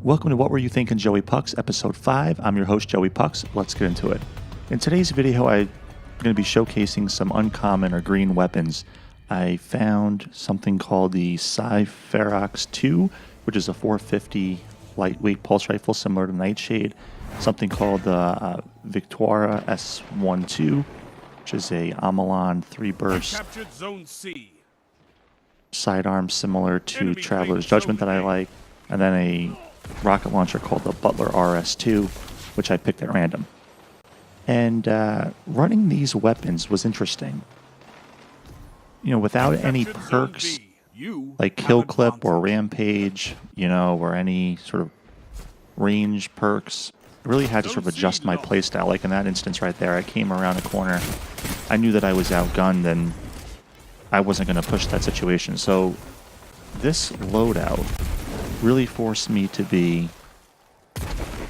Welcome to What Were You Thinking, Joey Pucks, Episode 5. I'm your host, Joey Pucks. Let's get into it. In today's video, I'm going to be showcasing some uncommon or green weapons. I found something called the Psi Ferox II, which is a 450 lightweight pulse rifle similar to Nightshade. Something called the Victoire SI2, which is a Amelon 3-burst sidearm similar to Traveler's Judgment that I like. And then a rocket launcher called the Butler RS2, which I picked at random. And running these weapons was interesting. You know, without any perks like Kill Clip or Rampage, you know, or any sort of range perks, I really had to sort of adjust my playstyle. Like in that instance right there, I came around the corner. I knew that I was outgunned and I wasn't going to push that situation. So this loadout really forced me to be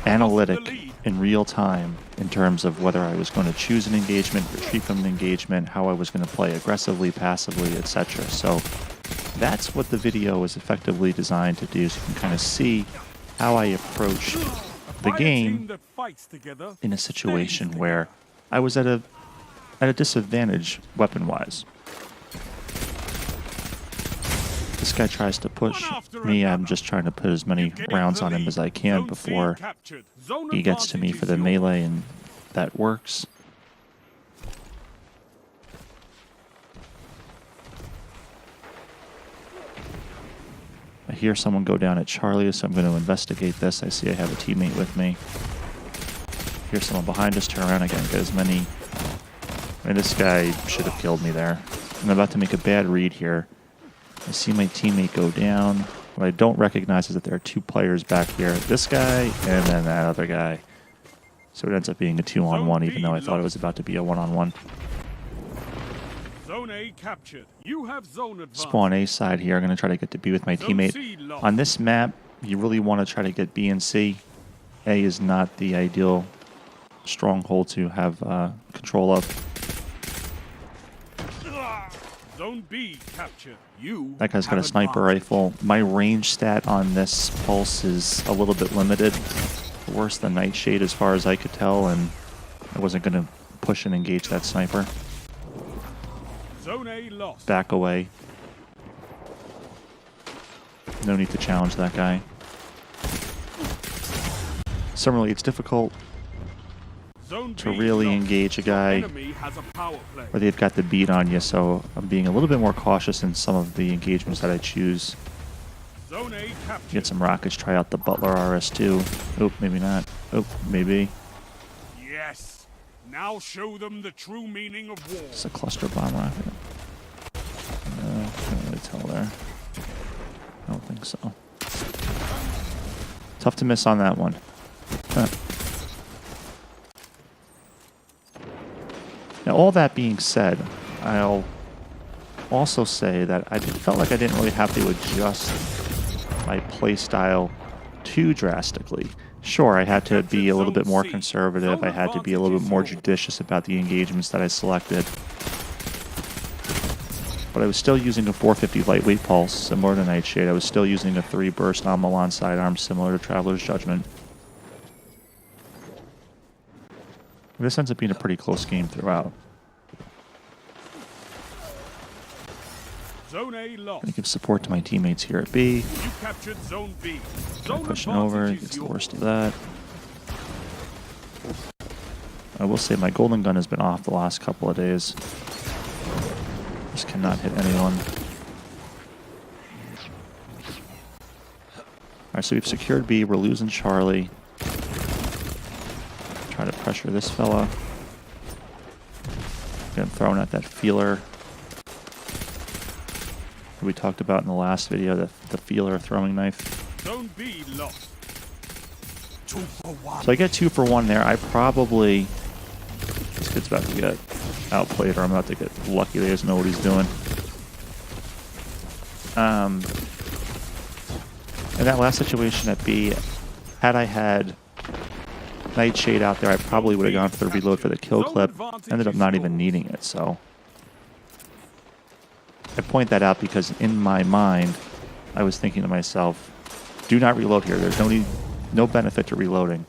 analytic in real time in terms of whether I was going to choose an engagement, retreat from an engagement, how I was going to play aggressively, passively, etc. So that's what the video is effectively designed to do, so you can kind of see how I approach the game in a situation where I was at a disadvantage weapon-wise. This guy tries to push me. I'm just trying to put as many rounds on him as I can before he gets to me for the melee, and that works. I hear someone go down at Charlie, so I'm going to investigate this. I see I have a teammate with me. Hear someone behind us, turn around again, get as many. I mean, this guy should have killed me there. I'm about to make a bad read here. I see my teammate go down. What I don't recognize is that there are two players back here. This guy and then that other guy. So it ends up being a 2-on-1, even though I thought it was about to be a 1-on-1. Zone A captured. You have zone advantage. Spawn A side here. I'm going to try to get to B with my teammate. On this map, you really want to try to get B and C. A is not the ideal stronghold to have control of. Zone B captured. That guy's got a sniper rifle. My range stat on this pulse is a little bit limited. Worse than Nightshade as far as I could tell, and I wasn't going to push and engage that sniper. Zone A lost. Back away. No need to challenge that guy. Similarly, it's difficult to really engage a guy where they've got the beat on you, so I'm being a little bit more cautious in some of the engagements that I choose. Get some rockets, try out the Butler RS2. Oh, maybe not. Oh, maybe. Yes. Now show them the true meaning of war. It's a cluster bomb rocket. Can't really tell there. I don't think so. Tough to miss on that one. Huh. Now, all that being said, I'll also say that I felt like I didn't really have to adjust my playstyle too drastically. Sure, I had to be a little bit more conservative. I had to be a little bit more judicious about the engagements that I selected. But I was still using a 450 lightweight pulse, similar to Nightshade. I was still using a 3-burst Amelon sidearm, similar to Traveler's Judgment. This ends up being a pretty close game throughout. Zone A lost. I'm going to give support to my teammates here at B. You captured Zone B. Zone Pushing over, gets the worst of that. I will say my golden gun has been off the last couple of days. Just cannot hit anyone. Alright, so we've secured B. We're losing Charlie. Try to pressure this fella. Get him thrown at that feeler. We talked about in the last video, the feeler throwing knife. Zone B lost. 2 for 1. So I get 2 for 1 there. I probably... This kid's about to get outplayed, or I'm about to get lucky that he doesn't know what he's doing. In that last situation at B, had I had Nightshade out there, I probably would have gone for the reload for the kill clip. Ended up not even needing it, so... I point that out because in my mind, I was thinking to myself, do not reload here. There's no need no benefit to reloading,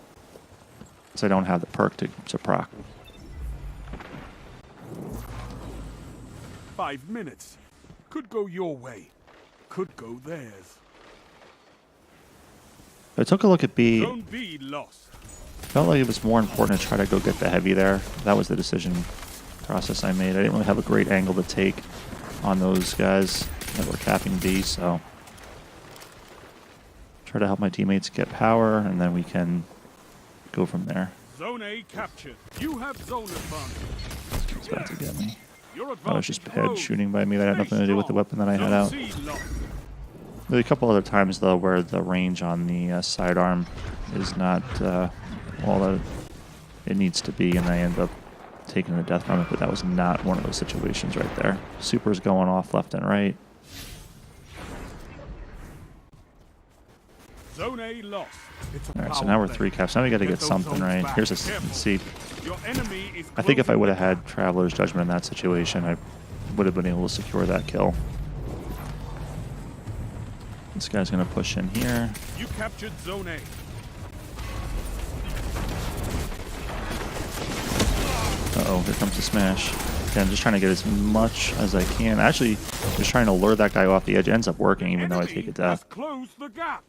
because I don't have the perk to proc. 5 minutes. Could go your way. Could go theirs. I took a look at B. Zone B lost. Felt like it was more important to try to go get the heavy there. That was the decision process I made. I didn't really have a great angle to take on those guys that were capping B, so try to help my teammates get power, and then we can go from there. Zone A captured. You have zone advantage. It's about to get me. Your That was just advantage head grows. shooting by me that had nothing to do with the weapon that I had Zone out. C lost. There's a couple other times, though, where the range on the sidearm is not all that it needs to be, and I end up taking the death from it, but that was not one of those situations right there. Super's going off left and right. Zone A lost. It's a Alright, so power now we're play. 3 caps. Now we got to Get get those something zones right. back. Here's a Careful. see. Your enemy is I think if I closing would have the had Traveler's Judgment in that situation, I would have been able to secure that kill. This guy's going to push in here. You captured Zone A. Uh-oh, here comes the smash. Okay, I'm just trying to get as much as I can. Actually, just trying to lure that guy off the edge. It ends up working, even though I take a Enemy has death. closed the gap.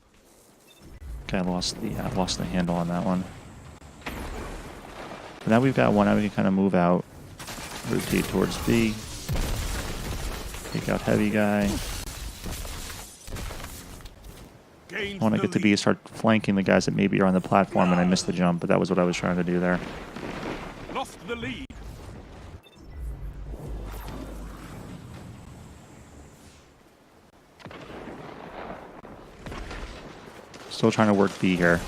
Okay, I lost the handle on that one. But now we've got one. Now we can kind of move out, rotate towards B, take out heavy guy. Gains I want to the get to B, lead. start flanking the guys that maybe are on the platform, and I missed the jump, but that was what I was trying to do there. Lost the lead. Still trying to work B here.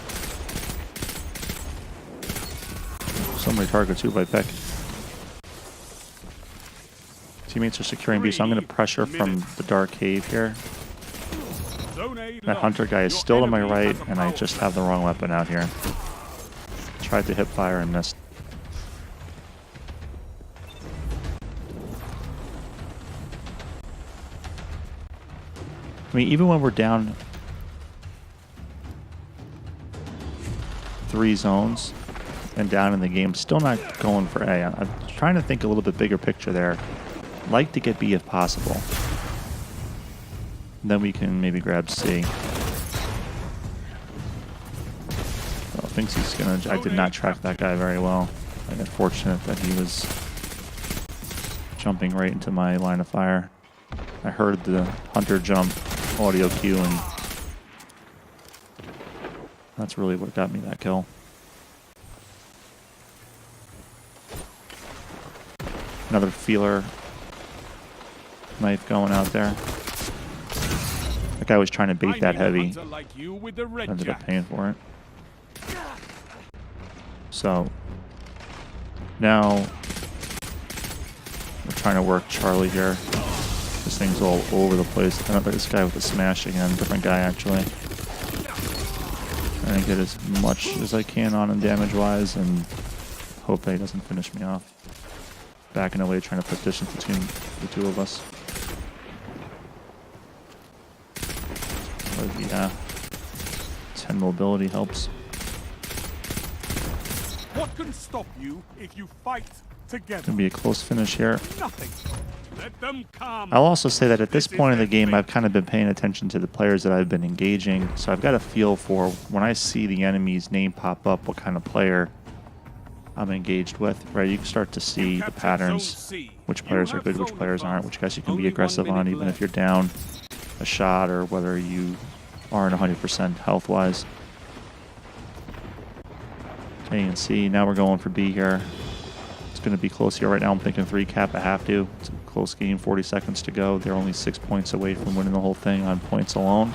So many targets, who do I pick? Teammates are securing B, so I'm going to pressure from the dark cave here. Zone A That lost. hunter guy is Your still to my enemy right, has a and I power just play. have the wrong weapon out here. Tried to hip fire and missed. I mean, even when we're down 3 zones and down in the game, still not going for A. I'm trying to think a little bit bigger picture there. Like to get B if possible. Then we can maybe grab C. Well, thinks he's gonna. I did not track that guy very well. I got fortunate that he was jumping right into my line of fire. I heard the hunter jump audio cue, and that's really what got me that kill. Another feeler knife going out there. That guy was trying to bait that heavy. Like you with the red Ended up jacket. paying for it. So now we're trying to work Charlie here. This thing's all over the place. Another this guy with the smash again, different guy actually. Trying to get as much as I can on him damage wise and hope that he doesn't finish me off. Backing away, trying to put distance between the two of us. But yeah, 10 mobility helps. What can stop you if you fight together? Gonna be a close finish here. Nothing. Let them come. I'll also say that at this This is point in the their game, fate. I've kind of been paying attention to the players that I've been engaging, so I've got a feel for when I see the enemy's name pop up, what kind of player I'm engaged with, right? You can start to see the Captured patterns, Zone C. which You players are have good, which zone players aren't, advantage. which guys you can Only be 1 aggressive on, minute even if left. you're down a shot or whether you aren't 100% health-wise. Okay, you can see now we're going for B here. It's going to be close here. Right now I'm thinking 3 cap, I have to. It's a close game, 40 seconds to go. They're only 6 points away from winning the whole thing on points alone.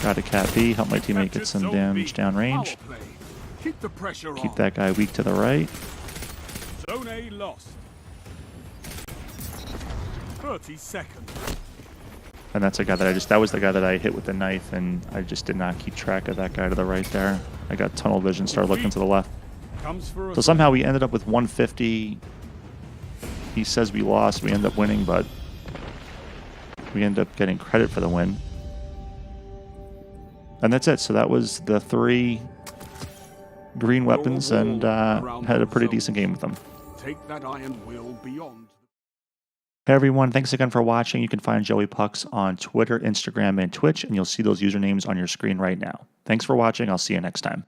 Got to cap B, help my teammate get Captured some Zone damage B. downrange. Power play. Keep the pressure Keep on. that guy weak to the right. Zone A lost. 30 seconds. And that's a guy that that was the guy that I hit with the knife, and I just did not keep track of that guy to the right there. I got tunnel vision, started looking to the left. Comes for So somehow we ended up with 150. He says we lost, we end up winning, but we end up getting credit for the win. And that's it. So that was the 3 green weapons, and had a pretty decent game with them. Take that iron will beyond. Hey everyone, thanks again for watching. You can find Joey Pucks on Twitter, Instagram, and Twitch, and you'll see those usernames on your screen right now. Thanks for watching. I'll see you next time.